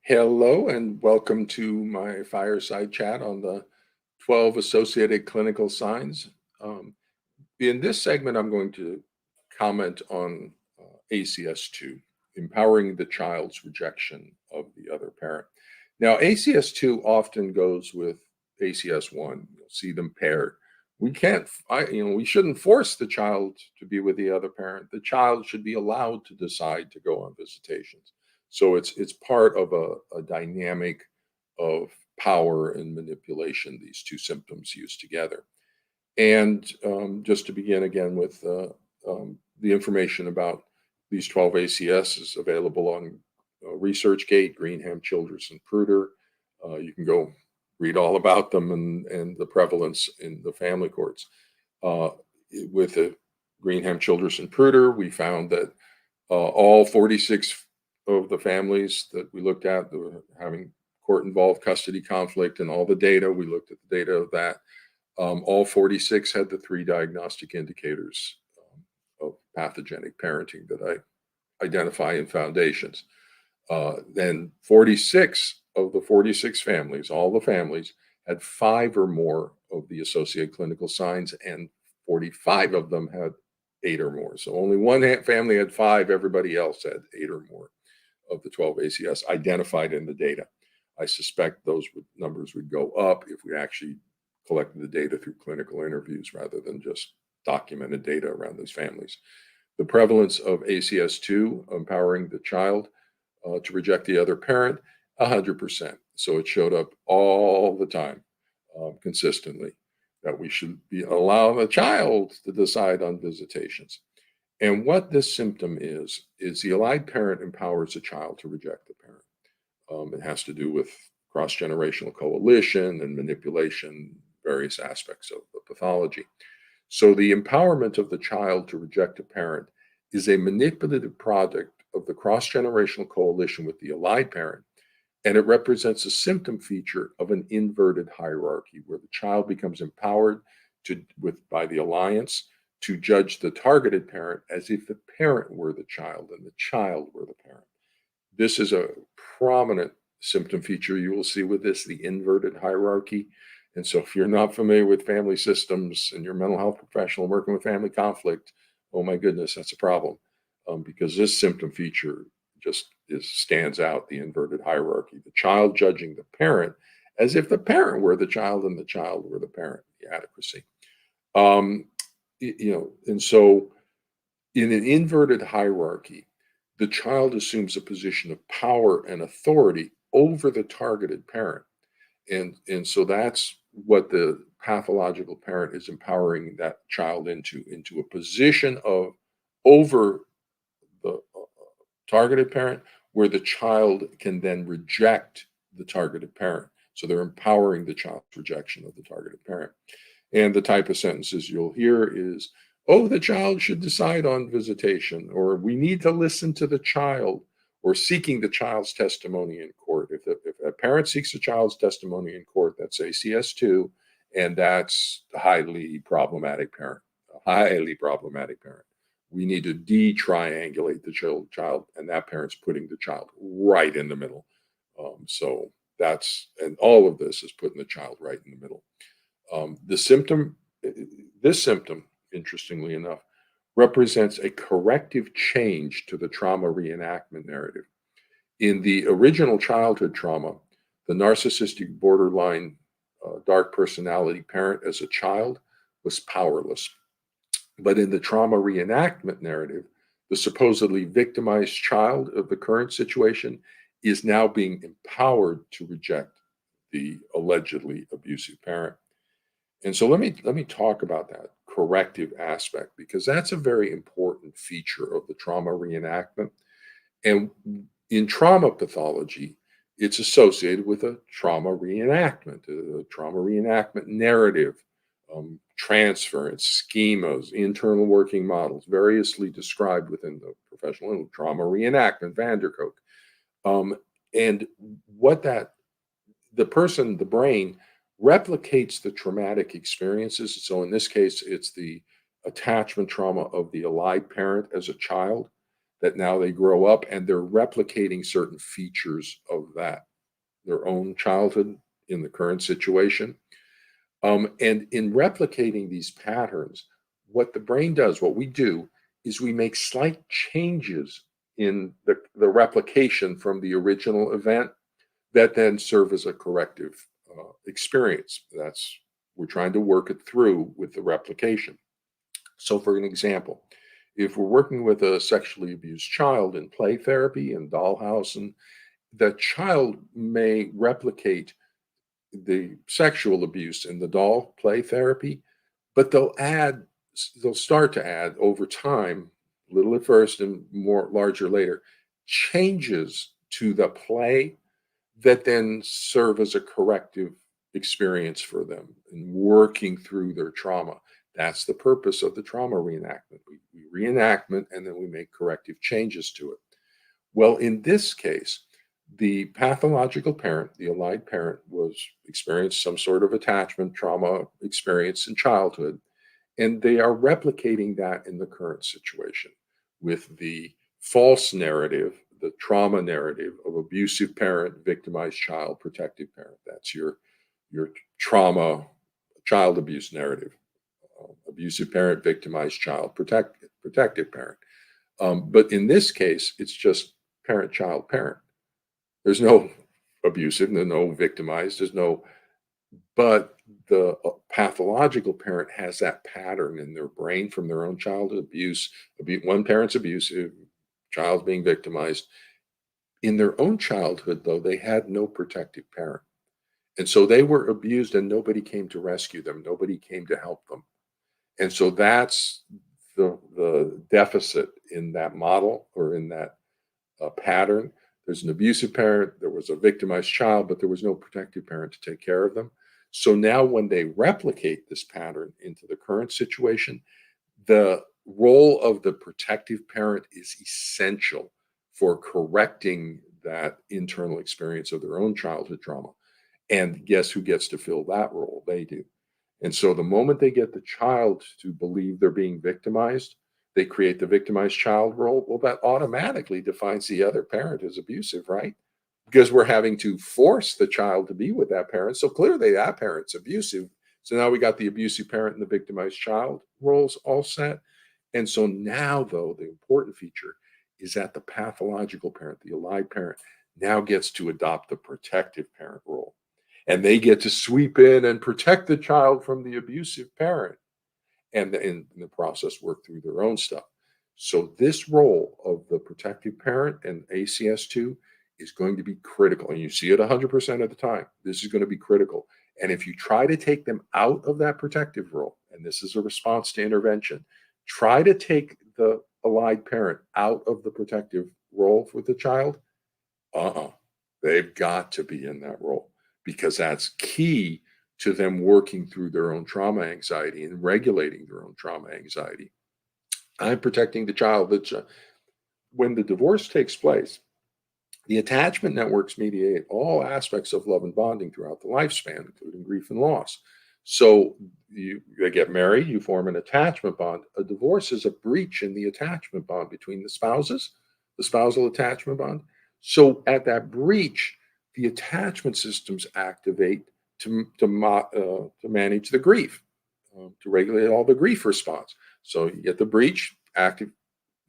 Hello and welcome to my fireside chat on the 12 associated clinical signs. Um, in this segment, I'm going to comment on ACS2, empowering the child's rejection of the other parent. Now, ACS2 often goes with ACS1. You'll see them paired. We can't, we shouldn't force the child to be with the other parent. The child should be allowed to decide to go on visitations. So it's part of a dynamic of power and manipulation, these two symptoms used together. And just to begin again with the information about these 12 ACS is available on ResearchGate, Greenham, Childress, and Pruder. You can go read all about them and the prevalence in the family courts. Uh, with the Greenham, Childress, and Pruder, we found that all 46 of the families that we looked at that were having court-involved custody conflict and all the data, we looked at the data of that. All 46 had the three diagnostic indicators of pathogenic parenting that I identify in foundations. Then 46 of the 46 families, all the families, had 5 or more of the associated clinical signs, and 45 of them had 8 or more. So only one family had 5, everybody else had 8 or more of the 12 ACS identified in the data. I suspect those numbers would go up if we actually collected the data through clinical interviews rather than just documented data around these families. The prevalence of ACS2, empowering the child to reject the other parent, 100%. So it showed up all the time, consistently, that we should allow the child to decide on visitations. And what this symptom is the allied parent empowers the child to reject the parent. It has to do with cross-generational coalition and manipulation, various aspects of the pathology. So the empowerment of the child to reject a parent is a manipulative product of the cross-generational coalition with the allied parent, and it represents a symptom feature of an inverted hierarchy where the child becomes empowered by the alliance to judge the targeted parent as if the parent were the child and the child were the parent. This is a prominent symptom feature you will see with this, the inverted hierarchy. And so if you're not familiar with family systems and you're a mental health professional working with family conflict, oh my goodness, that's a problem. Because this symptom feature just stands out, the inverted hierarchy, the child judging the parent as if the parent were the child and the child were the parent, the adequacy. And so in an inverted hierarchy, the child assumes a position of power and authority over the targeted parent. And so that's what the pathological parent is empowering that child into a position of over the targeted parent, where the child can then reject the targeted parent. So they're empowering the child's rejection of the targeted parent. And the type of sentences you'll hear is, oh, the child should decide on visitation, or we need to listen to the child, or seeking the child's testimony in court. If a parent seeks a child's testimony in court, that's ACS2, and that's a highly problematic parent, We need to de-triangulate the child, and that parent's putting the child right in the middle. And all of this is putting the child right in the middle. This symptom, interestingly enough, represents a corrective change to the trauma reenactment narrative. In the original childhood trauma, the narcissistic borderline dark personality parent as a child was powerless. But in the trauma reenactment narrative, the supposedly victimized child of the current situation is now being empowered to reject the allegedly abusive parent. And so let me talk about that corrective aspect, because that's a very important feature of the trauma reenactment. And in trauma pathology, it's associated with a trauma reenactment narrative, transference, schemas, internal working models, variously described within the professional trauma reenactment, Vanderkook. And what the brain replicates the traumatic experiences. So in this case, it's the attachment trauma of the allied parent as a child. that now they grow up and they're replicating certain features of that, their own childhood in the current situation. And in replicating these patterns, what the brain does, what we do, is we make slight changes in the replication from the original event that then serve as a corrective experience. That's we're trying to work it through with the replication. So, for an example, if we're working with a sexually abused child in play therapy and dollhouse, and the child may replicate the sexual abuse in the doll play therapy, but they'll start to add over time, little at first and more larger later, changes to the play that then serve as a corrective experience for them in working through their trauma. That's the purpose of the trauma reenactment. We reenactment and then we make corrective changes to it. Well, in this case, the pathological parent, the allied parent, was experienced some sort of attachment trauma experience in childhood, and they are replicating that in the current situation with the false narrative, the trauma narrative of abusive parent, victimized child, protective parent. That's your trauma child abuse narrative. Abusive parent, victimized child, protective parent. But in this case, it's just parent, child, parent. There's no abusive, there's no victimized, there's no, but the pathological parent has that pattern in their brain from their own childhood abuse. One parent's abusive, child's being victimized. In their own childhood, though, they had no protective parent. And so they were abused and nobody came to rescue them. Nobody came to help them. And so that's the deficit in that model or in that pattern. There's an abusive parent, there was a victimized child, but there was no protective parent to take care of them. So now when they replicate this pattern into the current situation, the role of the protective parent is essential for correcting that internal experience of their own childhood trauma. And guess who gets to fill that role? They do. And so the moment they get the child to believe they're being victimized, they create the victimized child role. Well, that automatically defines the other parent as abusive, right? Because we're having to force the child to be with that parent. So clearly that parent's abusive. So now we got the abusive parent and the victimized child roles all set. And so now, though, the important feature is that the pathological parent, the allied parent, now gets to adopt the protective parent role. And they get to sweep in and protect the child from the abusive parent and in the process work through their own stuff. So this role of the protective parent and ACS2 is going to be critical. And you see it 100% of the time. This is going to be critical. And if you try to take them out of that protective role, and this is a response to intervention, try to take the allied parent out of the protective role with the child, they've got to be in that role because that's key to them working through their own trauma anxiety and regulating their own trauma anxiety. I'm protecting the child. When the divorce takes place, the attachment networks mediate all aspects of love and bonding throughout the lifespan, including grief and loss. So they get married, you form an attachment bond. A divorce is a breach in the attachment bond between the spouses, the spousal attachment bond. So at that breach, the attachment systems activate to manage the grief, to regulate all the grief response. So you get the breach, active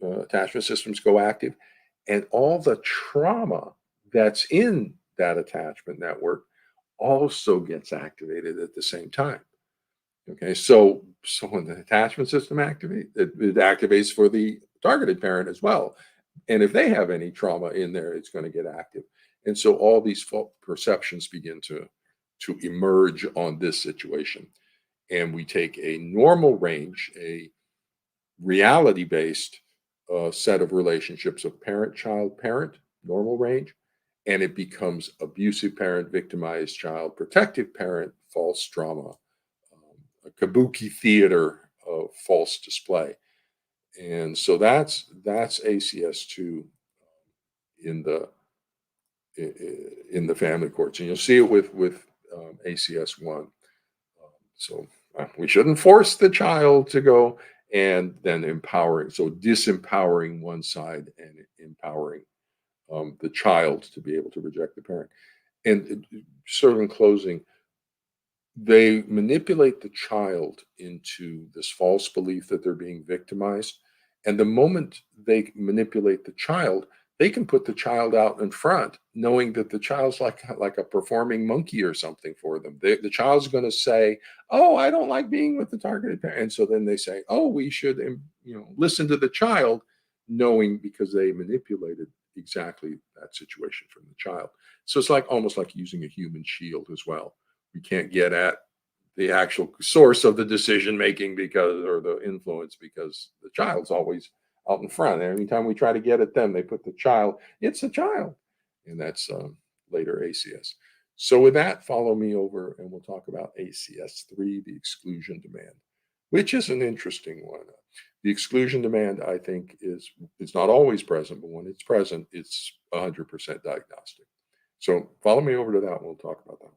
attachment systems go active, and all the trauma that's in that attachment network also gets activated at the same time. Okay, so when the attachment system activates, it activates for the targeted parent as well. And if they have any trauma in there, it's going to get active. And so all these perceptions begin to emerge on this situation. And we take a normal range, a reality-based set of relationships of parent, child, parent, normal range, and it becomes abusive parent, victimized child, protective parent, false trauma, a kabuki theater of false display. And so that's ACS2 in the family courts, and you'll see it with ACS1. So we shouldn't force the child to go and then empowering. So disempowering one side and empowering the child to be able to reject the parent. And sort of in closing, they manipulate the child into this false belief that they're being victimized. And the moment they manipulate the child, they can put the child out in front, knowing that the child's like a performing monkey or something for them. The child's going to say, "Oh, I don't like being with the targeted parent," and so then they say, "Oh, we should, listen to the child," knowing because they manipulated exactly that situation from the child. So it's like almost like using a human shield as well. We can't get at the actual source of the decision making because or the influence because the child's always out in front. And anytime we try to get at them, they put the child. It's a child, and that's later ACS. So with that, follow me over, and we'll talk about ACS 3, the exclusion demand, which is an interesting one. The exclusion demand, I think, is it's not always present, but when it's present, it's 100% diagnostic. So follow me over to that. And we'll talk about that one.